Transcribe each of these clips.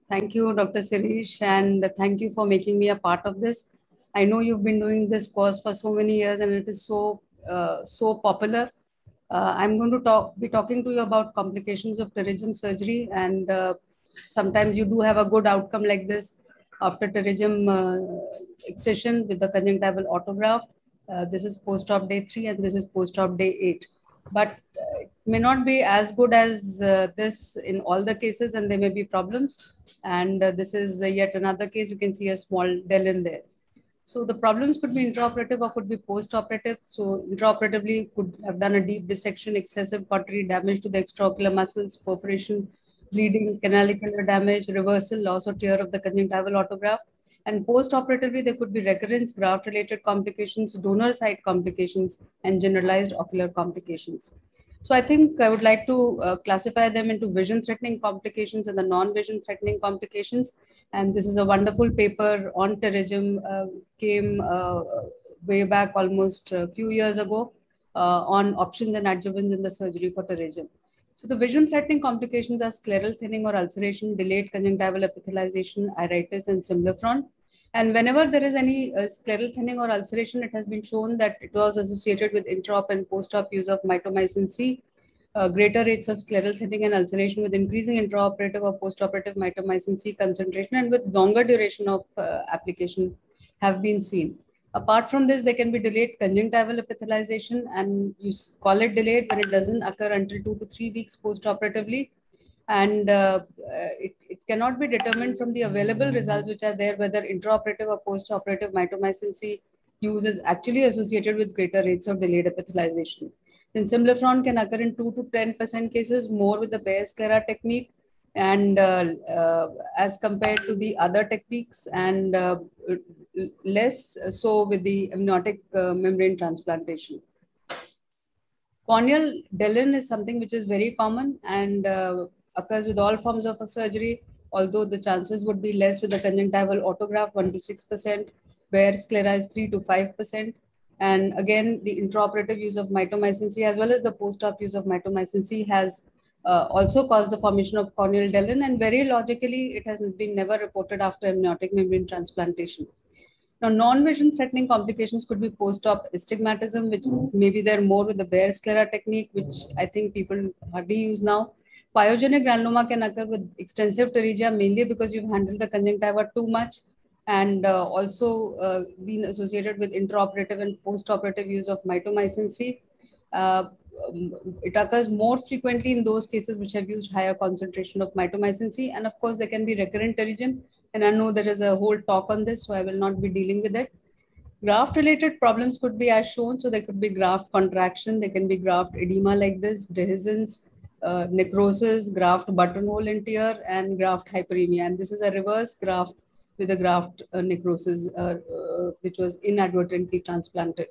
Thank you, Dr. Sirish, and thank you for making me a part of this. I know you've been doing this course for so many years, and it is so popular. I'm going to be talking to you about complications of pterygium surgery, and sometimes you do have a good outcome like this after pterygium excision with the conjunctival autograft. This is post-op day 3, and this is post-op day 8. But it may not be as good as this in all the cases, and there may be problems. And this is yet another case. You can see a small del in there. So the problems could be intraoperative or could be post-operative. So intraoperatively could have done a deep dissection, excessive cautery damage to the extraocular muscles, perforation, bleeding, canalicular damage, reversal, loss or tear of the conjunctival autograft. And post-operatively, there could be recurrence, graft-related complications, donor site complications, and generalized ocular complications. So I think I would like to classify them into vision-threatening complications and the non-vision threatening complications. And this is a wonderful paper on pterygium, came way back almost a few years ago on options and adjuvants in the surgery for pterygium. So the vision-threatening complications are scleral thinning or ulceration, delayed conjunctival epithelialization, iritis, and symblepharon. And whenever there is any scleral thinning or ulceration, it has been shown that it was associated with intraop and post-op use of mitomycin C, greater rates of scleral thinning and ulceration with increasing intraoperative or postoperative mitomycin C concentration and with longer duration of application have been seen. Apart from this, there can be delayed conjunctival epithelialization, and you call it delayed when it doesn't occur until 2 to 3 weeks postoperatively. And it cannot be determined from the available results which are there whether intraoperative or postoperative mitomycin C use is actually associated with greater rates of delayed epithelialization. Then symblepharon can occur in 2 to 10% cases more with the Bayer-Sclera technique and as compared to the other techniques, and less so with the amniotic membrane transplantation. Corneal Dellen is something which is very common and occurs with all forms of surgery, although the chances would be less with the conjunctival autograft, 1 to 6%, Bayer-Sclera is 3 to 5%. And again, the intraoperative use of mitomycin C as well as the post-op use of mitomycin C has also caused the formation of corneal Dellen, and very logically, it has been never reported after amniotic membrane transplantation. Now, non-vision threatening complications could be post-op astigmatism, which maybe they're more with the Bayer-Sclera technique, which I think people hardly use now. Pyogenic granuloma can occur with extensive pterygia, mainly because you've handled the conjunctiva too much, and also been associated with intraoperative and post-operative use of mitomycin C. It occurs more frequently in those cases which have used higher concentration of mitomycin C. And of course, there can be recurrent pterygium. And I know there is a whole talk on this, so I will not be dealing with it. Graft-related problems could be as shown. So there could be graft contraction, there can be graft edema like this, dehiscence, necrosis, graft buttonhole and tear, and graft hyperemia. And this is a reverse graft with a graft necrosis, which was inadvertently transplanted.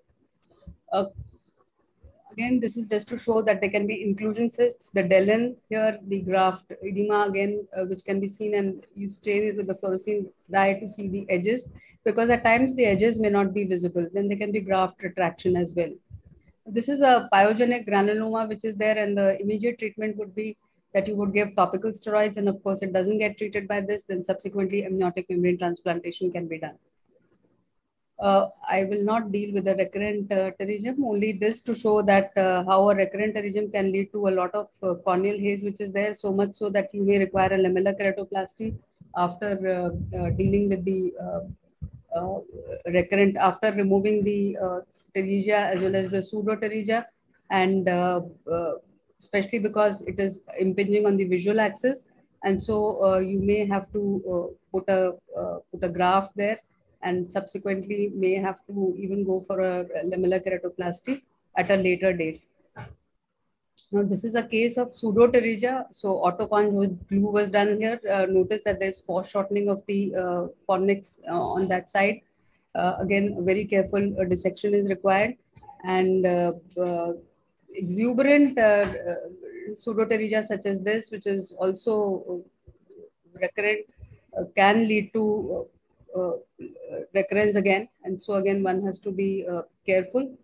Again, this is just to show that there can be inclusion cysts, the Dellen here, the graft edema again, which can be seen, and you stay with the fluorescein dye to see the edges, because at times the edges may not be visible. Then there can be graft retraction as well. This is a pyogenic granuloma, which is there, and the immediate treatment would be that you would give topical steroids, and of course it doesn't get treated by this, then subsequently amniotic membrane transplantation can be done. I will not deal with the recurrent pterygium, only this to show that how a recurrent pterygium can lead to a lot of corneal haze, which is there, so much so that you may require a lamellar keratoplasty after dealing with the recurrent, after removing the pterygia as well as the pseudopterygia, and especially because it is impinging on the visual axis. And so you may have to put a graft there, and subsequently may have to even go for a lamellar keratoplasty at a later date. Now, this is a case of pseudopterygia. So autoconj with glue was done here. Notice that there's foreshortening of the fornix on that side. Again, very careful dissection is required. And exuberant pseudopterygia such as this, which is also recurrent, can lead to recurrence again. And so again, one has to be careful.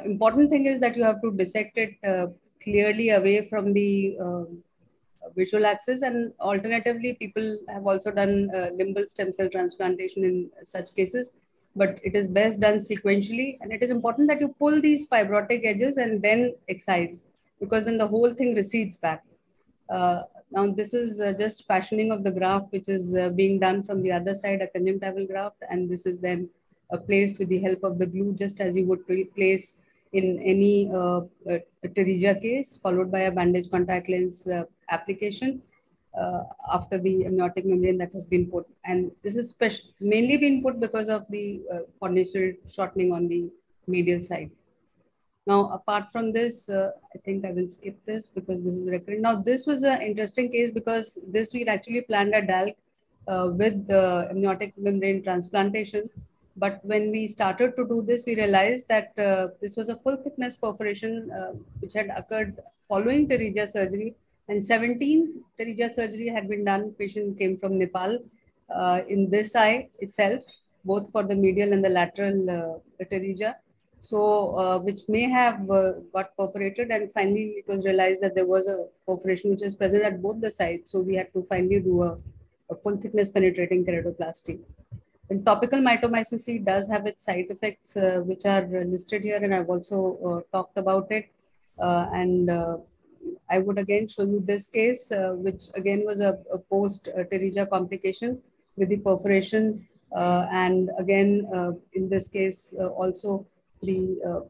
Important thing is that you have to dissect it clearly away from the visual access. And alternatively, people have also done limbal stem cell transplantation in such cases, but it is best done sequentially. And it is important that you pull these fibrotic edges and then excise, because then the whole thing recedes back. Now, this is just fashioning of the graft, which is being done from the other side, a conjunctival graft, and this is then placed with the help of the glue, just as you would place in any pterygia case, followed by a bandage contact lens application after the amniotic membrane that has been put. And this is mainly been put because of the corneal shortening on the medial side. Now, apart from this, I think I will skip this because this is recurring. Now, this was an interesting case because this we actually planned a DALC with the amniotic membrane transplantation. But when we started to do this, we realized that this was a full thickness perforation which had occurred following pterygia surgery. And 17 pterygia surgery had been done. Patient came from Nepal in this eye itself, both for the medial and the lateral pterygia. So, which may have got perforated, and finally it was realized that there was a perforation which is present at both the sides. So we had to finally do a full thickness penetrating keratoplasty. And topical mitomycin C does have its side effects, which are listed here, and I've also talked about it. And I would again show you this case, which again was a post-pterygia complication with the perforation. And again, in this case, also the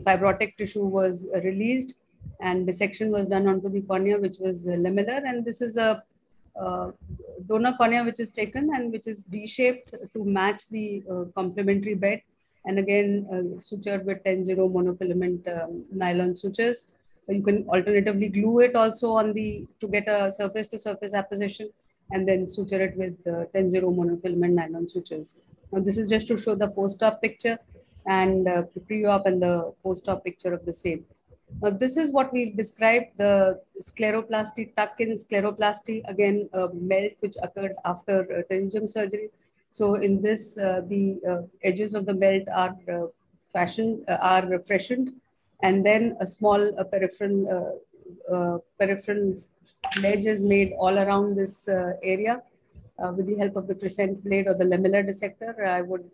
fibrotic tissue was released and dissection was done onto the cornea, which was lamellar. And this is a donor cornea which is taken and which is D-shaped to match the complementary bed. And again, sutured with 10-0 monofilament nylon sutures. You can alternatively glue it also on to get a surface to surface apposition, and then suture it with 10-0 monofilament nylon sutures. Now, this is just to show the post-op picture and the pre-op and the post-op picture of the same. Now, this is what we've described, the scleroplasty, tuck-in scleroplasty, again, a melt which occurred after pterygium surgery. So in this, the edges of the melt are freshened, and then a small peripheral ledge is made all around this area. With the help of the crescent blade or the lamellar dissector. I would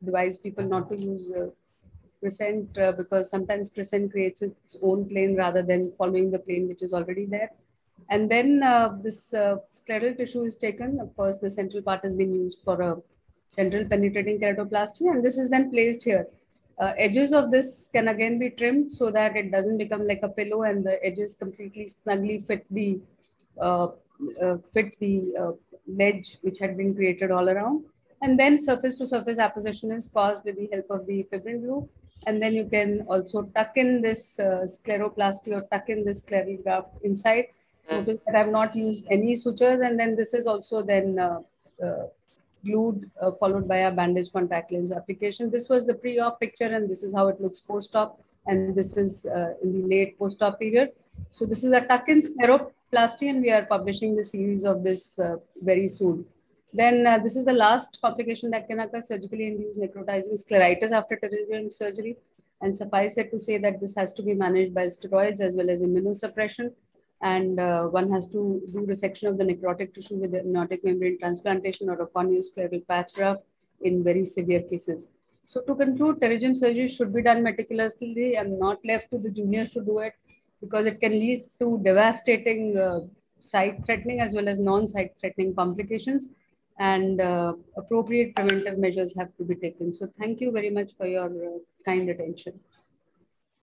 advise people not to use crescent because sometimes crescent creates its own plane rather than following the plane which is already there. And then this scleral tissue is taken. Of course, the central part has been used for a central penetrating keratoplasty, and this is then placed here. Edges of this can again be trimmed so that it doesn't become like a pillow, and the edges completely snugly fit the ledge which had been created all around. And then surface to surface apposition is caused with the help of the fibrin glue. And then you can also tuck in this scleroplasty or tuck in this scleral graft inside. Notice that I've not used any sutures, and then this is also then glued, followed by a bandage contact lens application. This was the pre-op picture, and this is how it looks post-op, and this is in the late post-op period. So this is a tuck-in scleroplasty, and we are publishing the series of this very soon. Then this is the last complication that can occur, surgically induced necrotizing scleritis after pterygium surgery. And suffice it to say that this has to be managed by steroids as well as immunosuppression. And one has to do resection of the necrotic tissue with the amniotic membrane transplantation or a corneoscleral patch graft in very severe cases. So to conclude, pterygium surgery should be done meticulously and not left to the juniors to do it, because it can lead to devastating sight-threatening as well as non-sight-threatening complications, and appropriate preventive measures have to be taken. So thank you very much for your kind attention.